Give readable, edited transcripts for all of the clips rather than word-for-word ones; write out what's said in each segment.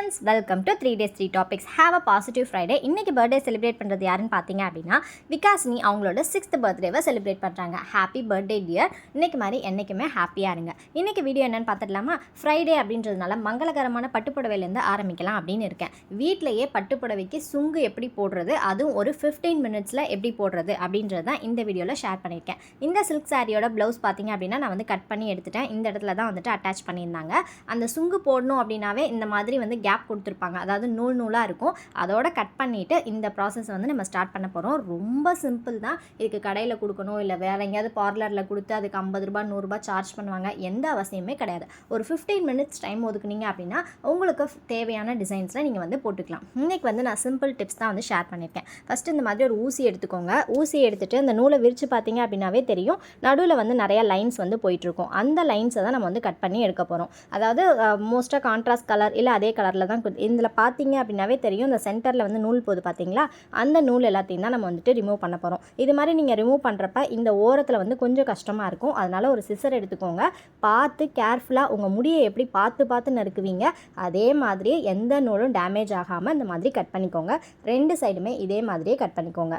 Friends, welcome to 3 days 3 topics. Have a positive Friday. இன்னைக்கு birthday celebrate பண்ணுறது யாருன்னு பார்த்தீங்க அப்படின்னா விகாசினி அவங்களோட 6th பர்த்டேவை செலிப்ரேட் பண்ணுறாங்க. Happy birthday dear. இன்னைக்கு மாதிரி என்றைக்குமே ஹாப்பியாக இருங்க. இன்னைக்கு வீடியோ என்னென்னு பார்த்துடலாமா? ஃப்ரைடே அப்படின்றதுனால மங்களகரமான பட்டுப்புடவையிலேருந்து ஆரம்பிக்கலாம் அப்படின்னு இருக்கேன். வீட்டிலையே பட்டுப்புடவைக்கு சுங்கு எப்படி போடுறது, அதுவும் ஒரு 15 minutesல எப்படி போடுறது அப்படின்றது தான் இந்த வீடியோவில் ஷேர் பண்ணியிருக்கேன். இந்த சில்க் சாரியோட ப்ளவுஸ் பார்த்தீங்க அப்படின்னா நான் வந்து கட் பண்ணி எடுத்துட்டேன். இந்த இடத்துல தான் வந்துட்டு அட்டாச் பண்ணியிருந்தாங்க. அந்த சுங்கு போடணும் அப்படின்னாவே இந்த மாதிரி வந்து கேப் கொடுத்துருப்பாங்க, அதாவது நூலாக இருக்கும். அதோட கட் பண்ணிவிட்டு இந்த ப்ராசஸ் வந்து நம்ம ஸ்டார்ட் பண்ண போகிறோம். ரொம்ப சிம்பிள் தான். இதுக்கு கடையில் கொடுக்கணும் இல்லை வேறு எங்கேயாவது பார்லரில் கொடுத்து அதுக்கு 50 ரூபா 100 ரூபா சார்ஜ் பண்ணுவாங்க, எந்த அவசியமே கிடையாது. ஒரு 15 minutes டைம் ஒதுக்குனீங்க அப்படின்னா உங்களுக்கு தேவையான டிசைன்ஸில் நீங்கள் வந்து போட்டுக்கலாம். இன்றைக்கி வந்து நான் சிம்பிள் டிப்ஸ் தான் வந்து ஷேர் பண்ணியிருக்கேன். ஃபஸ்ட்டு இந்த மாதிரி ஒரு ஊசி எடுத்துக்கோங்க. ஊசி எடுத்துகிட்டு இந்த நூலை விரித்து பார்த்தீங்க அப்படின்னாவே தெரியும், நடுவில் வந்து நிறையா லைன்ஸ் வந்து போயிட்டுருக்கும். அந்த லைன்ஸை தான் நம்ம வந்து கட் பண்ணி எடுக்க போகிறோம். அதாவது மோஸ்ட்டாக கான்ட்ராஸ்ட் கலர் இல்லை அதே கலரில் தான் இதில் பார்த்தீங்க அப்படின்னாவே தெரியும், இந்த சென்டரில் வந்து நூல் போகுது பார்த்தீங்களா, அந்த நூல் எல்லாத்தையும் தான் நம்ம வந்துட்டு ரிமூவ் பண்ண போகிறோம். இது மாதிரி நீங்கள் ரிமூவ் பண்ணுறப்ப இந்த ஓரத்தில் வந்து கொஞ்சம் கஷ்டமாக இருக்கும். அதனால் ஒரு சிசர் எடுத்துக்கோங்க. பார்த்து கேர்ஃபுல்லாக உங்கள் முடியை எப்படி பார்த்து நறுக்குவீங்க அதே மாதிரி எந்த நூலும் டேமேஜ் ஆகாமல் இந்த மாதிரி கட் பண்ணிக்கோங்க. 2 சைடுமே இதே மாதிரியே கட் பண்ணிக்கோங்க.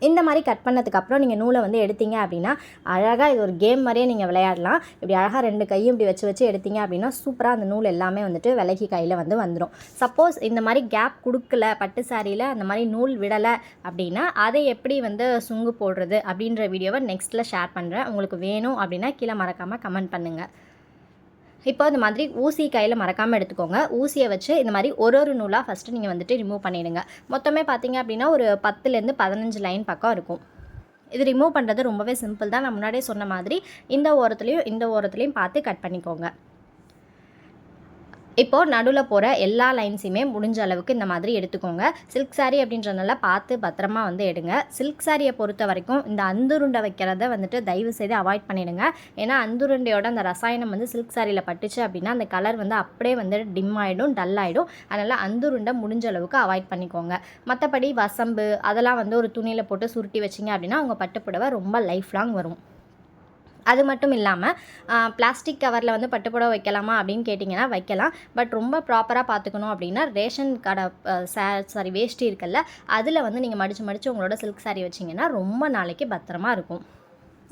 இந்த மாதிரி கட் பண்ணதுக்கப்புறம் நீங்கள் நூலை வந்து எடுத்தீங்க அப்படின்னா அழகாக இது ஒரு கேம் மாதிரியே நீங்கள் விளையாடலாம். இப்படி அழகாக 2 கையும் இப்படி வச்சு எடுத்தீங்க அப்படின்னா சூப்பராக அந்த நூல் எல்லாமே வந்துட்டு விலகி கையில் வந்து வந்துடும். சப்போஸ் இந்த மாதிரி கேப் கொடுக்கல, பட்டு சாரியில் அந்த மாதிரி நூல் விடலை அப்படின்னா அதை எப்படி வந்து சுங்கு போடுறது அப்படின்ற வீடியோவை நெக்ஸ்ட்டில் ஷேர் பண்ணுறேன். உங்களுக்கு வேணும் அப்படின்னா கீழே மறக்காமல் கமெண்ட் பண்ணுங்கள். இப்போ இந்த மாதிரி ஊசி கையில் மறக்காமல் எடுத்துக்கோங்க. ஊசியை வச்சு இந்த மாதிரி ஒரு நூலாக ஃபஸ்ட்டு நீங்கள் வந்துட்டு ரிமூவ் பண்ணிவிடுங்க. மொத்தமே பார்த்தீங்க அப்படின்னா ஒரு 10லேருந்து 15 லைன் பக்கம் இருக்கும். இது ரிமூவ் பண்ணுறது ரொம்பவே சிம்பிள் தான். நான் முன்னாடியே சொன்ன மாதிரி இந்த ஓரத்துலேயும் பார்த்து கட் பண்ணிக்கோங்க. இப்போது நடுவில் போகிற எல்லா லைன்ஸையுமே முடிஞ்ச அளவுக்கு இந்த மாதிரி எடுத்துக்கோங்க. சில்க் சாரீ அப்படின்றதுனால பார்த்து பத்திரமா வந்து எடுங்க. சில்க் சாரியை பொறுத்த வரைக்கும் இந்த அந்துருண்டை வைக்கிறத வந்துட்டு தயவு செய்து அவாய்ட் பண்ணிவிடுங்க. ஏன்னா அந்துருண்டையோட அந்த ரசாயனம் வந்து சில்க் சாரியில் பட்டுச்சு அப்படின்னா அந்த கலர் வந்து அப்படியே வந்து டிம் ஆகிடும், டல் ஆகிடும். அதனால் அந்துருண்டை முடிஞ்ச அளவுக்கு அவாய்ட் பண்ணிக்கோங்க. மற்றபடி வசம்பு அதெல்லாம் வந்து ஒரு துணியில் போட்டு சுருட்டி வச்சிங்க அப்படின்னா உங்கள் பட்டுப்புடவை ரொம்ப லைஃப் லாங் வரும். அது மட்டும் இல்லாமல் பிளாஸ்டிக் கவரில் வந்து பட்டுப்புடவை வைக்கலாமா அப்படின்னு கேட்டிங்கன்னா வைக்கலாம். பட் ரொம்ப ப்ராப்பராக பார்த்துக்கணும் அப்படின்னா ரேஷன் கடை வேஷ்டி இருக்குல்ல, அதில் வந்து நீங்கள் மடித்து உங்களோட சில்க் சாரீ வச்சிங்கன்னா ரொம்ப நாளைக்கு பத்திரமா இருக்கும்.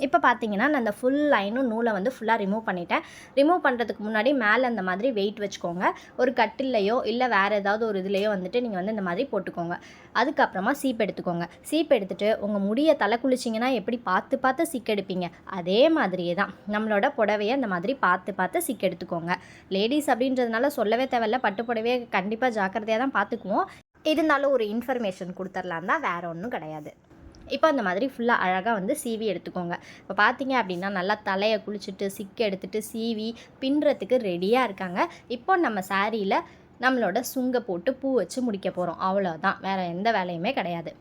இப்போ பார்த்தீங்கன்னா நான் அந்த ஃபுல் லைனும் நூலை வந்து ஃபுல்லாக ரிமூவ் பண்ணிட்டேன். ரிமூவ் பண்ணுறதுக்கு முன்னாடி மேலே அந்த மாதிரி வெயிட் வச்சுக்கோங்க. ஒரு கட்டிலையோ இல்லை வேறு ஏதாவது ஒரு இதுலையோ வந்துட்டு நீங்கள் வந்து இந்த மாதிரி போட்டுக்கோங்க. அதுக்கப்புறமா சீப் எடுத்துக்கோங்க. சீப் எடுத்துகிட்டு உங்கள் முடியை தலை குளிச்சிங்கன்னா எப்படி பார்த்து சீக் எடுப்பீங்க, அதே மாதிரியே தான் நம்மளோட புடவையை அந்த மாதிரி பார்த்து சீக் எடுத்துக்கோங்க. லேடிஸ் அப்படின்றதுனால சொல்லவே தேவையில்ல, பட்டு புடவையை கண்டிப்பாக ஜாக்கிரதையாக தான் பார்த்துக்குவோம். இருந்தாலும் ஒரு இன்ஃபர்மேஷன் கொடுத்துர்லாம் தான், வேறு ஒன்றும் கிடையாது. இப்போ அந்த மாதிரி ஃபுல்லாக அழகாக வந்து சீவி எடுத்துக்கோங்க. இப்போ பார்த்தீங்க அப்படின்னா நல்லா தலையை குளிச்சுட்டு சிக்கு எடுத்துகிட்டு சீவி பின்னுறதுக்கு ரெடியாக இருக்காங்க. இப்போ நம்ம சாரியில் நம்மளோட சுங்கை போட்டு பூ வச்சு முடிக்க போகிறோம். அவ்வளோதான், வேறு எந்த வேலையுமே கிடையாது.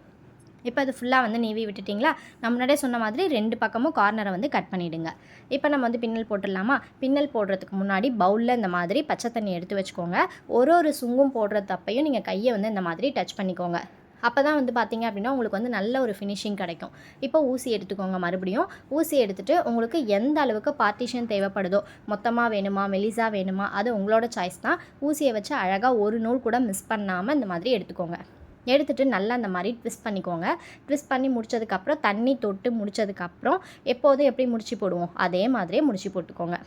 இப்போ அது ஃபுல்லாக வந்து நீவி விட்டுட்டிங்களா? நம்ம முன்னாடியே சொன்ன மாதிரி 2 பக்கமும் கார்னரை வந்து கட் பண்ணிவிடுங்க. இப்போ நம்ம வந்து பின்னல் போட்டுடலாமா? பின்னல் போடுறதுக்கு முன்னாடி பவுலில் இந்த மாதிரி பச்சை தண்ணி எடுத்து வச்சுக்கோங்க. ஒரு சுங்கும் போடுறது தப்பையும் நீங்கள் கையை வந்து இந்த மாதிரி டச் பண்ணிக்கோங்க. அப்போ தான் வந்து பார்த்திங்க அப்படின்னா உங்களுக்கு வந்து நல்ல ஒரு ஃபினிஷிங் கிடைக்கும். இப்போ ஊசி எடுத்துக்கோங்க. மறுபடியும் ஊசி எடுத்துகிட்டு உங்களுக்கு எந்த அளவுக்கு பார்ட்டிஷன் தேவைப்படுதோ, மொத்தமாக வேணுமா மெலிசாக வேணுமா அது உங்களோட சாய்ஸ் தான். ஊசியை வச்சு அழகாக ஒரு நூல் கூட மிஸ் பண்ணாமல் இந்த மாதிரி எடுத்துக்கோங்க. எடுத்துகிட்டு நல்லா அந்த மாதிரி ட்விஸ்ட் பண்ணிக்கோங்க. ட்விஸ்ட் பண்ணி முடித்ததுக்கப்புறம் தண்ணி தொட்டு முடித்ததுக்கப்புறம் எப்போதும் எப்படி முடிச்சு போடுவோம் அதே மாதிரியே முடிச்சு போட்டுக்கோங்க.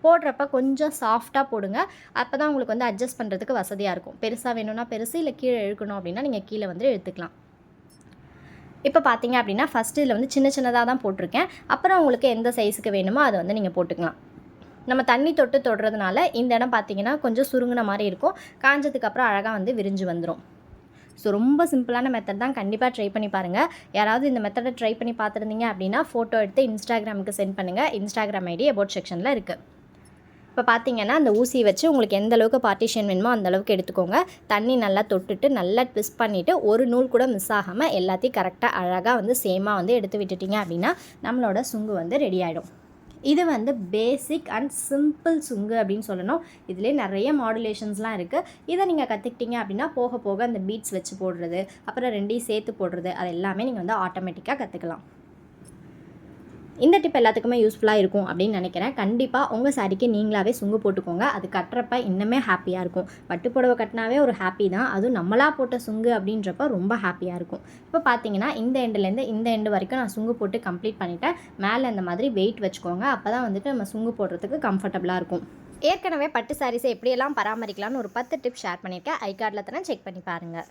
போடுறப்ப கொஞ்சம் சாஃப்டாக போடுங்க. அப்போ தான் உங்களுக்கு வந்து அட்ஜஸ்ட் பண்ணுறதுக்கு வசதியாக இருக்கும். பெருசாக வேணும்னா பெருசு, இல்லை கீழே இழுக்கணும் அப்படின்னா நீங்கள் கீழே வந்து இழுத்துக்கலாம். இப்போ பார்த்தீங்க அப்படின்னா ஃபஸ்ட்டு இதில் வந்து சின்னதாக தான் போட்டிருக்கேன். அப்புறம் உங்களுக்கு எந்த சைஸுக்கு வேணுமோ அதை வந்து நீங்கள் போட்டுக்கலாம். நம்ம தண்ணி தொட்டு தொடுறதுனால இந்த இடம் பார்த்தீங்கன்னா கொஞ்சம் சுருங்கின மாதிரி இருக்கும். காஞ்சதுக்கப்புறம் அழகாக வந்து விரிஞ்சு வந்துடும். ஸோ ரொம்ப சிம்பிளான மெத்தட் தான், கண்டிப்பாக ட்ரை பண்ணி பாருங்கள். யாராவது இந்த மெத்தடை ட்ரை பண்ணி பார்த்துருந்தீங்க அப்படின்னா ஃபோட்டோ எடுத்து இன்ஸ்டாகிராமுக்கு சென்ட் பண்ணுங்கள். இன்ஸ்டாகிராம் ஐடி அபவுட் செக்ஷனில் இருக்குது. இப்போ பார்த்தீங்கன்னா அந்த ஊசி வச்சு உங்களுக்கு எந்த அளவுக்கு பார்ட்டிஷன் வேணுமோ அந்த அளவுக்கு எடுத்துக்கோங்க. தண்ணி நல்லா தொட்டுட்டு நல்லா ட்விஸ்ட் பண்ணிவிட்டு ஒரு நூல் கூட மிஸ் ஆகாமல் எல்லாத்தையும் கரெக்டாக அழகாக வந்து சேமாக வந்து எடுத்து விட்டுட்டிங்க அப்படின்னா நம்மளோட சுங்கு வந்து ரெடி ஆகிடும். இது வந்து பேசிக் அண்ட் சிம்பிள் சுங்கு அப்படின்னு சொல்லணும். இதிலே நிறைய மாடுலேஷன்ஸ்லாம் இருக்குது. இதை நீங்கள் கற்றுக்கிட்டீங்க அப்படின்னா போக அந்த பீட்ஸ் வச்சு போடுறது, அப்புறம் 2ஐயும் சேர்த்து போடுறது, அது எல்லாமே நீங்கள் வந்து ஆட்டோமேட்டிக்காக கற்றுக்கலாம். இந்த டிப் எல்லாத்துக்குமே யூஸ்ஃபுல்லாக இருக்கும் அப்படின்னு நினைக்கிறேன். கண்டிப்பாக உங்கள் சாரிக்கு நீங்களாகவே சுங்கு போட்டுக்கோங்க. அது கட்டுறப்ப இன்னுமே ஹாப்பியாக இருக்கும். பட்டு புடவை கட்டினாவே ஒரு ஹாப்பி தான், அதுவும் நம்மளாக போட்ட சுங்கு அப்படின்றப்ப ரொம்ப ஹாப்பியாக இருக்கும். இப்போ பார்த்தீங்கன்னா இந்த எண்டுலேருந்து இந்த எண்டு வரைக்கும் நான் சுங்கு போட்டு கம்ப்ளீட் பண்ணிவிட்டேன். மேலே இந்த மாதிரி வெயிட் வச்சுக்கோங்க, அப்போ தான் வந்துட்டு நம்ம சுங்கு போடுறதுக்கு கம்ஃபர்டபுளாக இருக்கும். ஏற்கனவே பட்டு சாரீஸை எப்படியெல்லாம் பராமரிக்கலாம்னு ஒரு 10 டிப்ஸ் ஷேர் பண்ணியிருக்கேன். ஐ கார்டில் தரேன், செக் பண்ணி பாருங்கள்.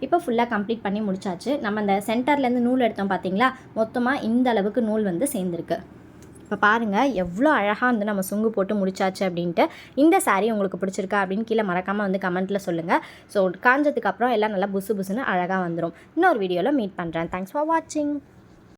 இப்போ ஃபுல்லாக கம்ப்ளீட் பண்ணி முடிச்சாச்சு. நம்ம இந்த சென்டர்லேருந்து நூல் எடுத்தோம் பார்த்தீங்களா, மொத்தமாக இந்த அளவுக்கு நூல் வந்து சேர்ந்துருக்கு. இப்போ பாருங்கள் எவ்வளோ அழகாக வந்து நம்ம சுங்கு போட்டு முடிச்சாச்சு அப்படின்ட்டு. இந்த சாரீ உங்களுக்கு பிடிச்சிருக்கா அப்படின்னு கீழே மறக்காமல் வந்து கமெண்ட்டில் சொல்லுங்கள். ஸோ காஞ்சதுக்கப்புறம் எல்லாம் நல்லா புசு புசுன்னு அழகாக வந்துடும். இன்னொரு வீடியோவில் மீட் பண்ணுறேன். தேங்க்ஸ் ஃபார் வாட்சிங்.